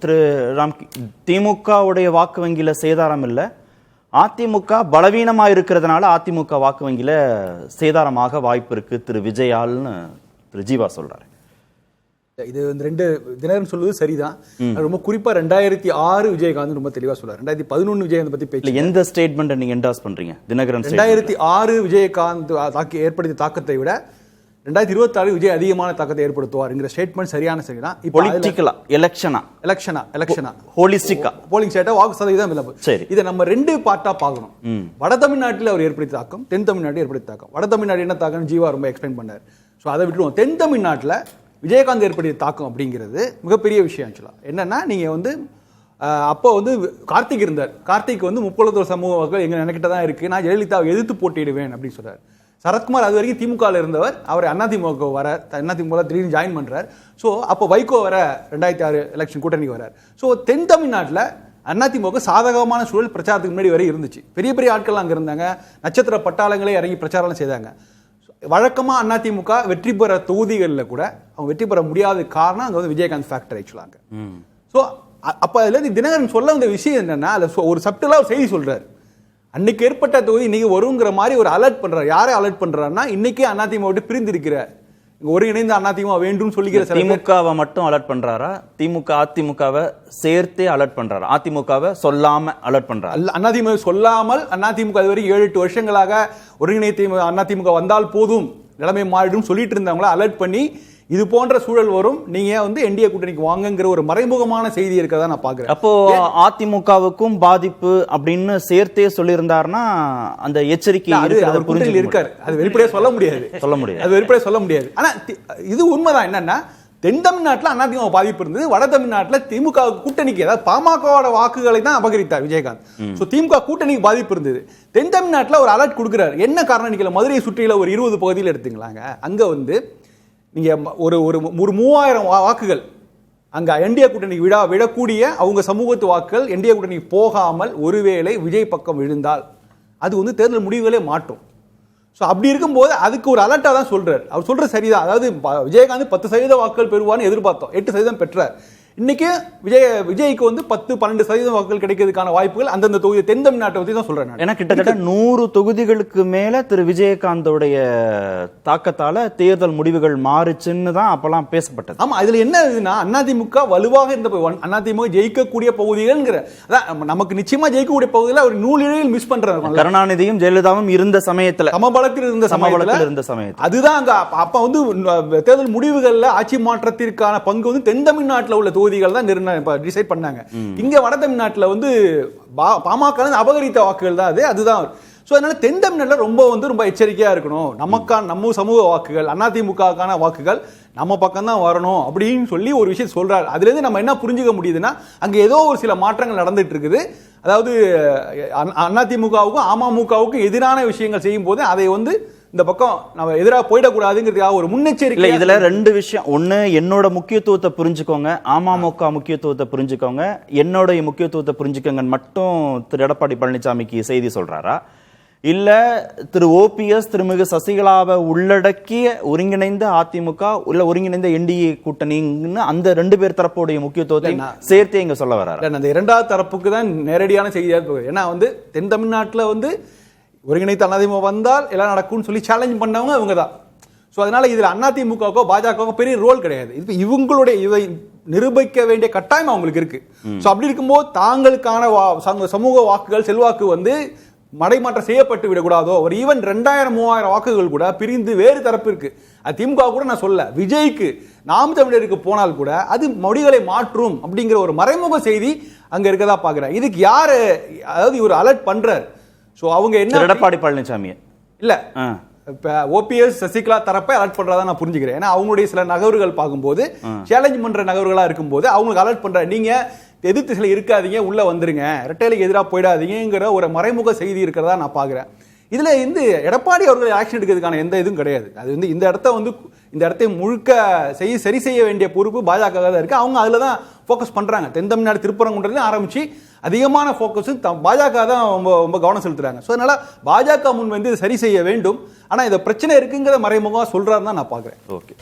திரு ராம், திமுகவுடைய வாக்கு வங்கியில சேதாரம் இல்லை, அதிமுக பலவீனமாக இருக்கிறதுனால அதிமுக வாக்கு வங்கியில சேதாரமாக வாய்ப்பு இருக்கு திரு விஜயால்னு திரு ஜீவா சொல்றாரு. இது ரெண்டு தினகரன் சொல்வது சரிதான். ரொம்ப குறிப்பா 2006 விஜயகாந்த் ரொம்ப தெளிவா சொல்றாரு. 2011 விஜயகாந்த் பத்தி பேச்சு. எந்த ஸ்டேட்மெண்ட் நீங்க என்டாஸ் பண்றீங்க? தினகரன் 2006 விஜயகாந்த் ஏற்படுத்திய தாக்கத்தை விட 2026 விஜய் அதிகமான தாக்கத்தை ஏற்படுத்துவார் ஸ்டேட்மெண்ட் சரிதான். பொலிட்டிக்கலா எலெக்ஷனா ஹோலிஸ்டிக்கா போலிங் ஸ்டேட்டா வாக்கு சதவீதம் இல்ல. சரி, இதை நம்ம ரெண்டு பார்ட்டா பார்க்கணும். வட தமிழ்நாட்டில் அவர் ஏற்படுத்திய தாக்கம், தென் தமிழ்நாட்டில் ஏற்படுத்திய தாக்கம். வட தமிழ்நாடு என்ன தாக்கம் ஜீவா ரொம்ப எக்ஸ்பிளைன் பண்ணார். ஸோ அதை விட்டுருவோம். தென் தமிழ்நாட்டில் விஜயகாந்த் ஏற்படுத்திய தாக்கம் அப்படிங்கிறது மிகப்பெரிய விஷயம். ஆக்சுவலா என்னன்னா, நீங்க அப்போ கார்த்திக் இருந்தார். கார்த்திக் 30 சமூக வாக்குகள் எங்க நினைக்கிட்ட தான் இருக்கு, நான் ஜெயலலிதாவை எதிர்த்து போட்டியிடுவேன் அப்படின்னு சொல்றாரு. சரத்குமார் அது வரைக்கும் திமுக இருந்தவர், அவர் அதிமுக வர அதிமுக திடீர்னு ஜாயின் பண்றார். ஸோ அப்போ வைகோ வர 2006 எலெக்ஷன் கூட்டணிக்கு வரார். ஸோ தென் தமிழ்நாட்டில் அதிமுக சாதகமான சூழல் பிரச்சாரத்துக்கு முன்னாடி வரை இருந்துச்சு. பெரிய பெரிய ஆட்கள் அங்கே இருந்தாங்க, நட்சத்திர பட்டாளங்களே இறங்கி பிரச்சாரம் செய்தாங்க. வழக்கமாக அதிமுக வெற்றி பெற தொகுதிகளில் கூட அவங்க வெற்றி பெற முடியாத காரணம் அங்கே விஜயகாந்த் ஃபேக்டர் ஆக்சுவலாங்க. ஸோ அப்போ அதில் தினகரன் சொல்ல வந்த விஷயம் என்னன்னா, அதில் ஒரு சப்டலாக ஒரு செய்தி சொல்றாரு. அன்னைக்கு ஏற்பட்ட தொகுதி இன்னைக்கு வருங்கிற மாதிரி ஒரு அலர்ட் பண்றாரு. யாரை அலர்ட் பண்றாருன்னா, இன்னைக்கே அதிமுக விட்டு பிரிந்து இருக்கிற ஒருங்கிணைந்த அதிமுக வேண்டும் சொல்லிக்கிற திமுகவை மட்டும் அலர்ட் பண்றாரா? திமுக அதிமுகவை சேர்த்தே அலர்ட் பண்றாரா? அதிமுகவை சொல்லாம அலர்ட் பண்றாரு? அதிமுக சொல்லாமல் அதிமுக அது வரைக்கும் 7-8 வருஷங்களாக ஒருங்கிணைந்த அதிமுக வந்தால் போதும், நிலைமை மாறிடும் சொல்லிட்டு இருந்தவங்கள அலர்ட் பண்ணி இது போன்ற சூழல் வரும், நீங்க என்டிஏ கூட்டணிக்கு வாங்குங்கிற ஒரு மறைமுகமான செய்தி இருக்கதா நான் பாக்குறேன். அப்போ அதிமுகவுக்கும் பாதிப்பு அப்படின்னு சேர்த்தே சொல்லியிருந்தாருன்னா அந்த எச்சரிக்கை இருக்காரு. அது வெளிப்படையா சொல்ல முடியாது. ஆனா இது உண்மைதான். என்னன்னா, தென் தமிழ்நாட்டில் அதிமுக பாதிப்பு இருந்தது, வட தமிழ்நாட்டில் திமுக கூட்டணிக்கு, அதாவது பாமகவோட வாக்குகளை தான் அபகரித்தார் விஜயகாந்த். ஸோ திமுக கூட்டணிக்கு பாதிப்பு இருந்தது. தென் தமிழ்நாட்டில் ஒரு அலர்ட் கொடுக்குறாரு. என்ன காரணம்? நிக்கல மதுரையை சுற்றில ஒரு 20 பகுதியில் எடுத்துங்களாங்க. அங்க நீங்க ஒரு 3000 வாக்குகள் அங்க என்டிஏ கூட்டணிக்கு விடக்கூடிய அவங்க சமூகத்து வாக்குகள் என்டிஏ கூட்டணிக்கு போகாமல் ஒருவேளை விஜய் பக்கம் விழுந்தால் அது தேர்தல் முடிவுகளே மாற்றும். ஸோ அப்படி இருக்கும்போது அதுக்கு ஒரு அலர்ட்டா தான் சொல்றாரு. அவர் சொல்ற சரிதான். அதாவது விஜயகாந்த் 10% வாக்குகள் பெறுவான்னு எதிர்பார்த்தோம், 8% பெற்றார். இன்னைக்கு விஜய்க்கு 10-12% வாக்குகள் கிடைக்கிறதுக்கான வாய்ப்புகள் அந்தந்த தொகுதி தென் தமிழ்நாட்டை பத்தி தான் சொல்றேன். ஏன்னா கிட்டத்தட்ட 100 தொகுதிகளுக்கு மேல திரு விஜயகாந்தோடைய தாக்கத்தால தேர்தல் முடிவுகள் மாறுச்சுன்னு தான் அப்பெல்லாம் பேசப்பட்டது. ஆமா, இதுல என்ன இருக்குன்னா, அதிமுக வலுவாக இருந்த அதிமுக ஜெயிக்கக்கூடிய பகுதிகள்ங்கிற நமக்கு நிச்சயமா ஜெயிக்கக்கூடிய பகுதியில் ஒரு நூலிழையில் மிஸ் பண்றாங்க. கருணாநிதியும் ஜெயலலிதாவும் இருந்த சமயத்துல, சமபலத்தில் இருந்த சமயத்துல அதுதான் அங்க அப்ப தேர்தல் முடிவுகள்ல ஆட்சி மாற்றத்திற்கான பங்கு தென் தமிழ்நாட்டில் உள்ள தொகுதிகள் தான் டிசைட் பண்ணாங்க. இங்க வட தமிழ்நாட்டில் பாமக அபகரித்த வாக்குகள் தான் அதுதான். சோ அதனால தென் தமிழ்நாட்டில் ரொம்ப எச்சரிக்கையா இருக்கணும். நம்ம சமூக வாக்குகள், அதிமுகக்கான வாக்குகள் நம்ம பக்கம் தான் வரணும் அப்படின்னு சொல்லி ஒரு விஷயம் சொல்றாரு. அதுல இருந்து நம்ம என்ன புரிஞ்சுக்க முடியுதுன்னா, அங்க ஏதோ ஒரு சில மாற்றங்கள் நடந்துட்டு இருக்குது. அதாவது அதிமுகவுக்கும் அமமுகவுக்கும் எதிரான விஷயங்கள் செய்யும் போது அதை இந்த பக்கம் நம்ம எதிராக போயிடக்கூடாதுங்கிறதுக்காக ஒரு முன்னெச்சரிக்கை. இதுல 2 விஷயம். ஒண்ணு, என்னோட முக்கியத்துவத்தை புரிஞ்சுக்கோங்க, அமமுக முக்கியத்துவத்தை புரிஞ்சுக்கோங்க, என்னோட முக்கியத்துவத்தை புரிஞ்சுக்கோங்கன்னு மட்டும் திரு எடப்பாடி பழனிசாமிக்கு செய்தி சொல்றாரா? இல்ல திரு ஓபிஎஸ் திருமிகு சசிகலாவை உள்ளடக்கிய ஒருங்கிணைந்த அதிமுக இல்ல ஒருங்கிணைந்த என்டிஏ கூட்டணின்னு அந்த 2 பேர் தரப்புடைய முக்கியத்துவத்தை சேர்த்தே இங்க சொல்ல வர்றாரு? அந்த 2வது தரப்புக்கு தான் நேரடியான செய்தியா இருக்கு. ஏன்னா தென் தமிழ்நாட்டில் ஒருங்கிணைத்த அதிமுக வந்தால் எல்லாம் நடக்கும்னு சொல்லி சேலஞ்ச் பண்ணவங்க அவங்க தான். ஸோ அதனால இதுல அதிமுகவோ பாஜகவோ பெரிய ரோல் கிடையாது. இப்போ இவங்களுடைய இதை நிரூபிக்க வேண்டிய கட்டாயம் அவங்களுக்கு இருக்கு. ஸோ அப்படி இருக்கும்போது தாங்களுக்கான சமூக வாக்குகள் செல்வாக்கு மடைமாற்றம் செய்யப்பட்டு விடக்கூடாதோ. ஒரு ஈவன் 2000-3000 வாக்குகள் கூட பிரிந்து வேறு தரப்பு இருக்கு. அது திமுக கூட நான் சொல்ல, விஜய்க்கு நாம் தமிழருக்கு போனால் கூட அது முடிவுகளை மாற்றும் அப்படிங்கிற ஒரு மறைமுக செய்தி அங்க இருக்கதா பாக்குறேன். இதுக்கு யாரு, அதாவது இவர் அலர்ட் பண்றாரு. சோ அவங்க என்ன, எடப்பாடி பழனிசாமி இல்ல ஓபிஎஸ் சசிகலா தரப்பை அலர்ட் பண்றதா நான் புரிஞ்சுக்கிறேன். ஏன்னா அவங்களுடைய சில நகர்வுகள் பார்க்கும்போது சேலஞ்ச் பண்ற நகர்வுகளா இருக்கும்போது அவங்களுக்கு அலர்ட் பண்ற, நீங்க எதிர்த்து சில இருக்காதீங்க, உள்ள வந்துருங்க, இரட்டைலைக்கு எதிராக போயிடாதீங்கிற ஒரு மறைமுக செய்தி இருக்கிறதா நான் பாக்குறேன். இதுல எடப்பாடி அவர்கள் ஆக்ஷன் எடுக்கிறதுக்கான எந்த இதுவும் கிடையாது. அது இந்த இடத்தை முழுக்க சரி செய்ய வேண்டிய பொறுப்பு பாஜக தான் இருக்கு. அவங்க அதுல தான் ஃபோக்கஸ் பண்றாங்க. தென் தமிழ்நாடு திருப்பரங்குன்றதுல ஆரம்பிச்சு அதிகமான ஃபோக்கஸ் பாஜக தான் ரொம்ப கவனம் செலுத்துறாங்க. ஸோ அதனால பாஜக முன் இதை சரி செய்ய வேண்டும். ஆனா இந்த பிரச்சனை இருக்குங்கிற மறைமுகமா சொல்றாருன்னு தான் நான் பாக்குறேன். ஓகே.